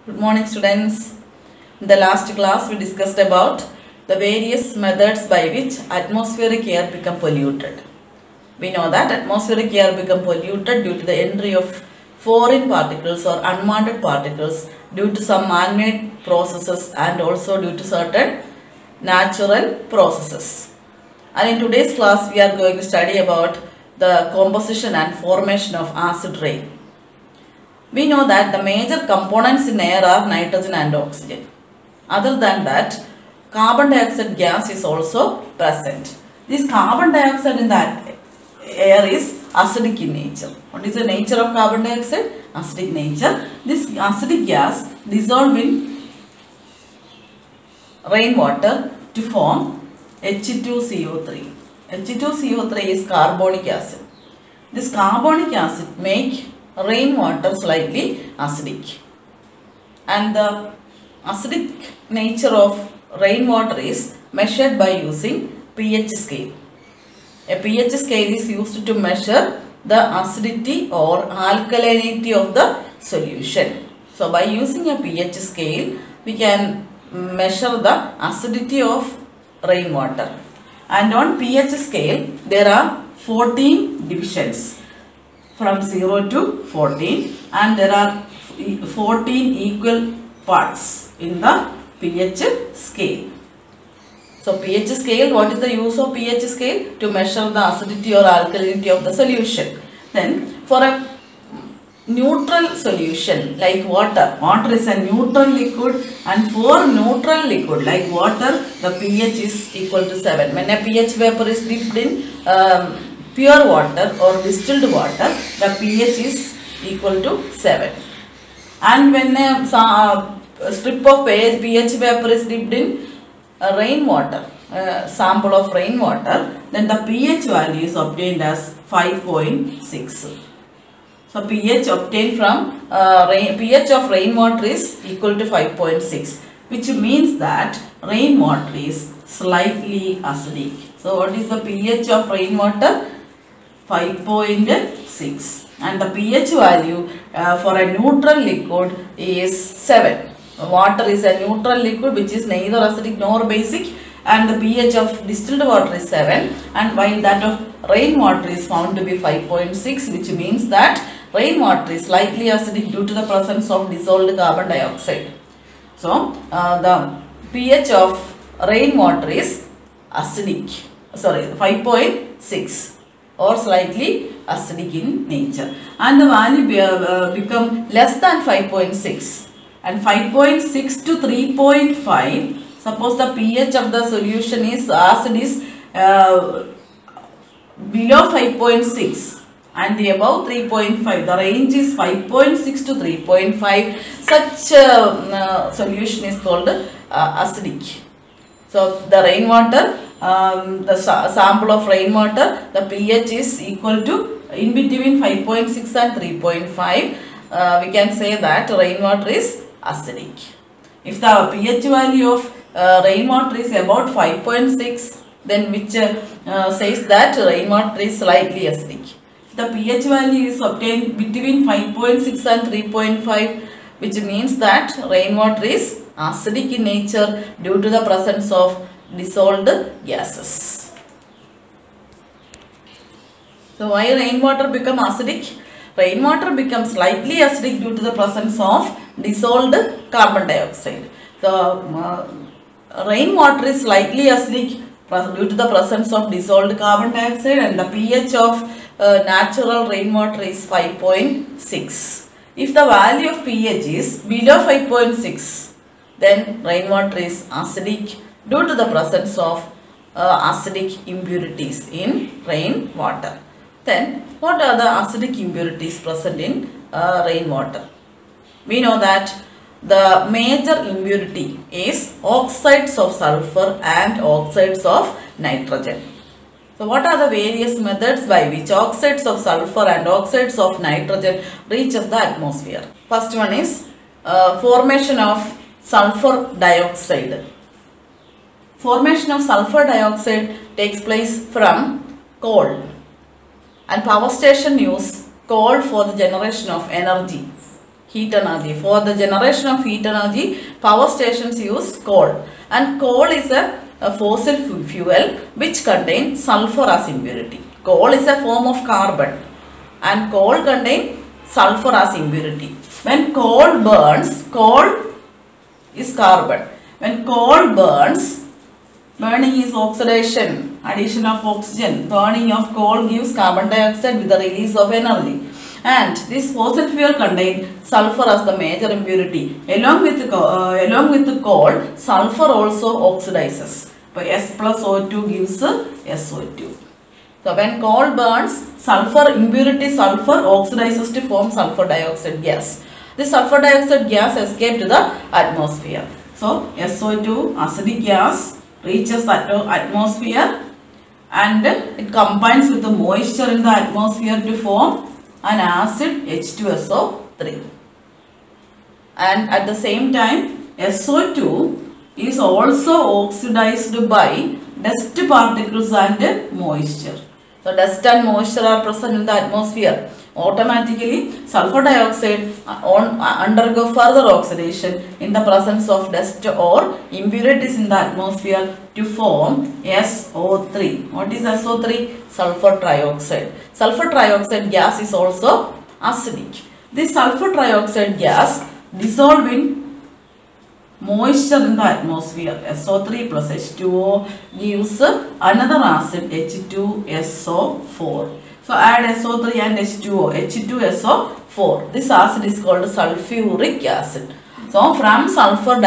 Good morning, students. In the last class we discussed about the various methods by which atmospheric air become polluted. We know that atmospheric air become polluted due to the entry of foreign particles or unwanted particles due to some man-made processes and also due to certain natural processes. And in today's class we are going to study about the composition and formation of acid rain. We know that the major components in air are nitrogen and oxygen. Other than that, carbon dioxide gas is also present. This carbon dioxide in that air is acidic in nature. What is the nature of carbon dioxide? Acidic nature. This acidic gas dissolved in rainwater to form H2CO3. H2CO3 is carbonic acid. This carbonic acid make rainwater slightly acidic, and the acidic nature of rainwater is measured by using pH scale. A pH scale is used to measure the acidity or alkalinity of the solution. So by using a pH scale we can measure the acidity of rainwater, and on pH scale there are 14 divisions from 0 to 14, and there are 14 equal parts in the pH scale. So pH scale, what is the use of pH scale? To measure the acidity or alkalinity of the solution. Then for a neutral solution like water, water is a neutral liquid, and for neutral liquid like water the pH is equal to 7. When a pH vapor is dipped in pure water or distilled water, the pH is equal to 7. And when a strip of pH vapor is dipped in rainwater, sample of rainwater, then the pH value is obtained as 5.6. So pH obtained from pH of rainwater is equal to 5.6, which means that rainwater is slightly acidic. So what is the pH of rainwater? 5.6, and the pH value for a neutral liquid is 7. Water is a neutral liquid which is neither acidic nor basic, and the pH of distilled water is 7, and while that of rainwater is found to be 5.6, which means that rainwater is slightly acidic due to the presence of dissolved carbon dioxide. So the pH of rainwater is acidic, 5.6. or slightly acidic in nature, and the value become less than 5.6, and 5.6 to 3.5. Suppose the pH of the solution is acid is below 5.6 and the above 3.5. The range is 5.6 to 3.5. Such solution is called acidic. So the rainwater, the sample of rainwater, the pH is equal to in between 5.6 and 3.5. We can say that rainwater is acidic. If the pH value of rainwater is about 5.6, then which says that rainwater is slightly acidic. If the pH value is obtained between 5.6 and 3.5, which means that rainwater is acidic in nature due to the presence of dissolved gases. So why rainwater become acidic? Rainwater becomes slightly acidic due to the presence of dissolved carbon dioxide. So rainwater is slightly acidic due to the presence of dissolved carbon dioxide, and the pH of natural rainwater is 5.6. If the value of pH is below 5.6, then rainwater is acidic due to the presence of acidic impurities in rainwater. Then what are the acidic impurities present in rainwater? We know that the major impurity is oxides of sulfur and oxides of nitrogen. So what are the various methods by which oxides of sulfur and oxides of nitrogen reaches the atmosphere? First one is formation of sulfur dioxide. Formation of sulfur dioxide takes place from coal, and power station use coal for the generation of energy. heat energy. For the generation of heat energy, power stations use coal. And coal is a fossil fuel which contains sulfur as impurity. Coal is a form of carbon and coal contains sulfur as impurity. When coal burns, coal is carbon. When coal burns, burning is oxidation, addition of oxygen. Burning of coal gives carbon dioxide with the release of energy. And this fossil fuel contains sulfur as the major impurity. Along with the coal, sulfur also oxidizes. So S plus O2 gives SO2. So when coal burns, impurity sulfur oxidizes to form sulfur dioxide gas. This sulfur dioxide gas escapes to the atmosphere. So SO2, acidic gas, reaches the atmosphere and it combines with the moisture in the atmosphere to form an acid H2SO3. And at the same time, SO2 is also oxidized by dust particles and moisture. So dust and moisture are present in the atmosphere. Automatically, sulfur dioxide undergo further oxidation in the presence of dust or impurities in the atmosphere to form SO3. What is SO3? Sulfur trioxide. Sulfur trioxide gas is also acidic. This sulfur trioxide gas dissolves in moisture in the atmosphere. SO3 plus H2O gives another acid H2SO4. So add SO3 and H2O, H2SO4. This acid is called sulfuric acid. So from sulfur,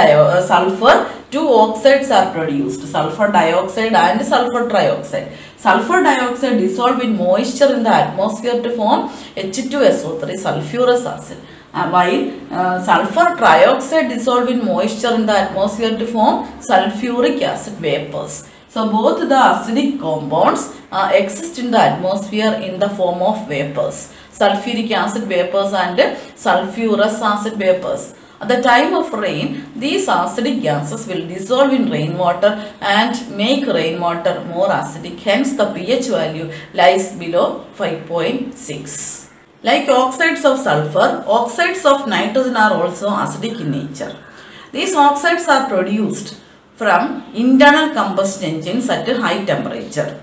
two oxides are produced, sulfur dioxide and sulfur trioxide. Sulfur dioxide dissolves in moisture in the atmosphere to form H2SO3, sulfurous acid. While sulfur trioxide dissolves in moisture in the atmosphere to form sulfuric acid vapors. So both the acidic compounds exist in the atmosphere in the form of vapors. Sulfuric acid vapors and sulfurous acid vapors. At the time of rain, these acidic gases will dissolve in rainwater and make rainwater more acidic. Hence, the pH value lies below 5.6. Like oxides of sulfur, oxides of nitrogen are also acidic in nature. These oxides are produced from internal combustion engines at a high temperature.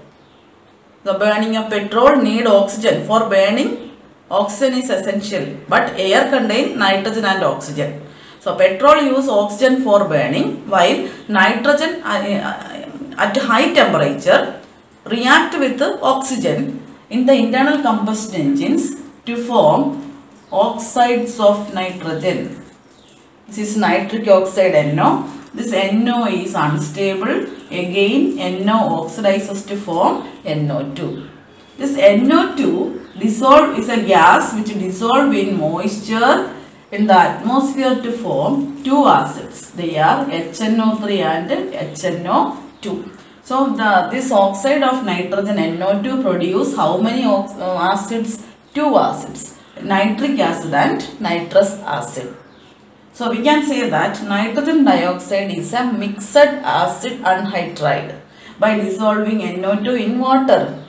The burning of petrol need oxygen. For burning, oxygen is essential, but air contains nitrogen and oxygen. So petrol use oxygen for burning, while nitrogen at high temperature react with oxygen in the internal combustion engines to form oxides of nitrogen. This is nitric oxide NO. This NO is unstable. Again, NO oxidizes to form NO2. This NO2 is a gas which dissolves in moisture in the atmosphere to form two acids. They are HNO3 and HNO2. So, this oxide of nitrogen NO2 produce how many acids? Two acids. Nitric acid and nitrous acid. So we can say that nitrogen dioxide is a mixed acid anhydride by dissolving NO2 in water.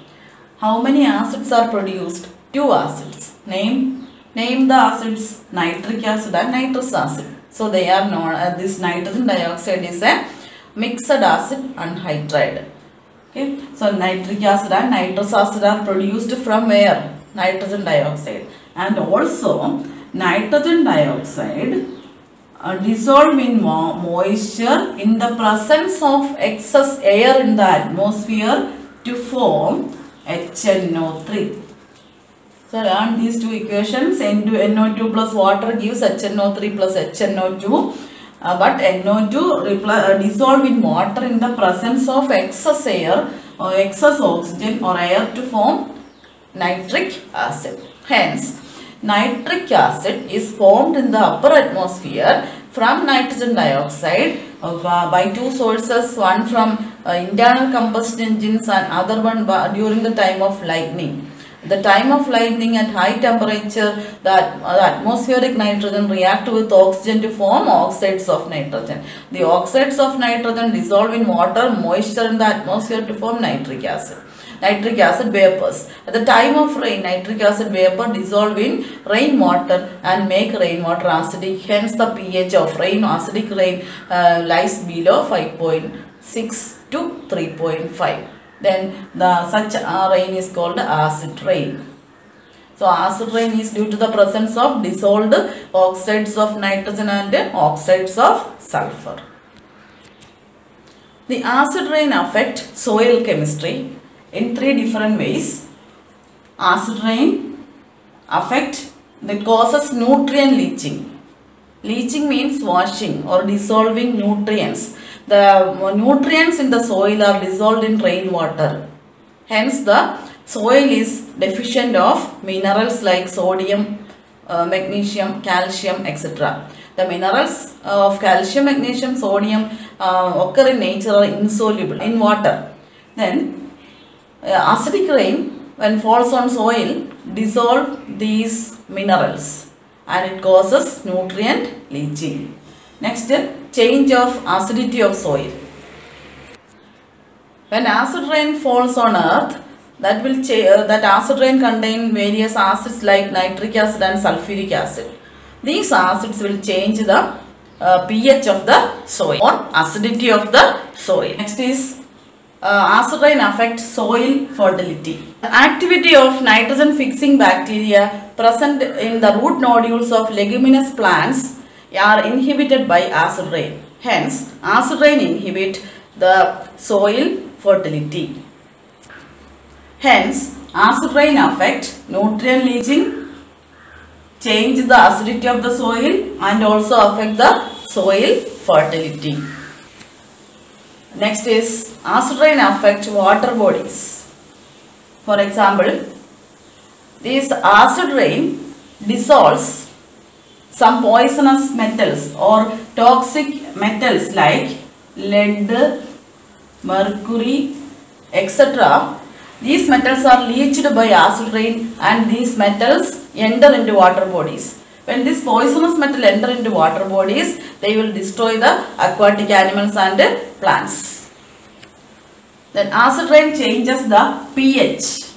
How many acids are produced? Two acids. Name the acids: nitric acid and nitrous acid. So they are known. This nitrogen dioxide is a mixed acid anhydride. Okay. So nitric acid and nitrous acid are produced from where? Nitrogen dioxide. And also nitrogen dioxide dissolve in moisture in the presence of excess air in the atmosphere to form HNO3. So learn these two equations. NO2 plus water gives HNO3 plus HNO2. But NO2 dissolve in water in the presence of excess air or excess oxygen or air to form nitric acid. Hence, nitric acid is formed in the upper atmosphere from nitrogen dioxide by two sources, one from internal combustion engines and other one during the time of lightning. The time of lightning at high temperature, the atmospheric nitrogen react with oxygen to form oxides of nitrogen. The oxides of nitrogen dissolve in water, moisture in the atmosphere to form nitric acid. nitric acid vapors. At the time of rain, nitric acid vapor dissolve in rainwater and make rainwater acidic. Hence, the pH of acidic rain lies below 5.6 to 3.5. Then such rain is called acid rain. So acid rain is due to the presence of dissolved oxides of nitrogen and oxides of sulfur. The acid rain affect soil chemistry in 3 different ways. Acid rain causes nutrient leaching. Leaching means washing or dissolving nutrients. The nutrients in the soil are dissolved in rainwater. Hence, the soil is deficient of minerals like sodium, magnesium, calcium, etc. The minerals of calcium, magnesium, sodium occur in nature are insoluble in water. Then, acidic rain, when falls on soil, dissolve these minerals and it causes nutrient leaching. Next, change of acidity of soil. When acid rain falls on earth, that acid rain contain various acids like nitric acid and sulfuric acid. These acids will change the pH of the soil or acidity of the soil. Next is acid rain affects soil fertility. The activity of nitrogen fixing bacteria present in the root nodules of leguminous plants are inhibited by acid rain. Hence, acid rain inhibit the soil fertility. Hence, acid rain affect nutrient leaching, change the acidity of the soil and also affect the soil fertility. Next is acid rain affect water bodies. For example, this acid rain dissolves some poisonous metals or toxic metals like lead, mercury, etc. These metals are leached by acid rain and these metals enter into water bodies. When this poisonous metal enter into water bodies, they will destroy the aquatic animals and plants. Then acid rain changes the pH.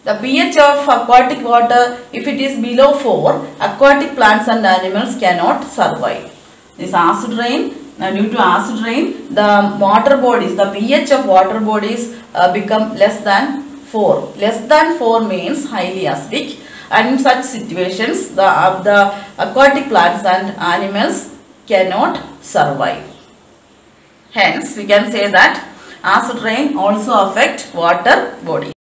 The pH of aquatic water, if it is below 4, aquatic plants and animals cannot survive. This acid rain, due to acid rain, the water bodies, the pH of water bodies become less than 4. Less than 4 means highly acidic, and in such situations, the aquatic plants and animals cannot survive. Hence, we can say that acid rain also affect water body.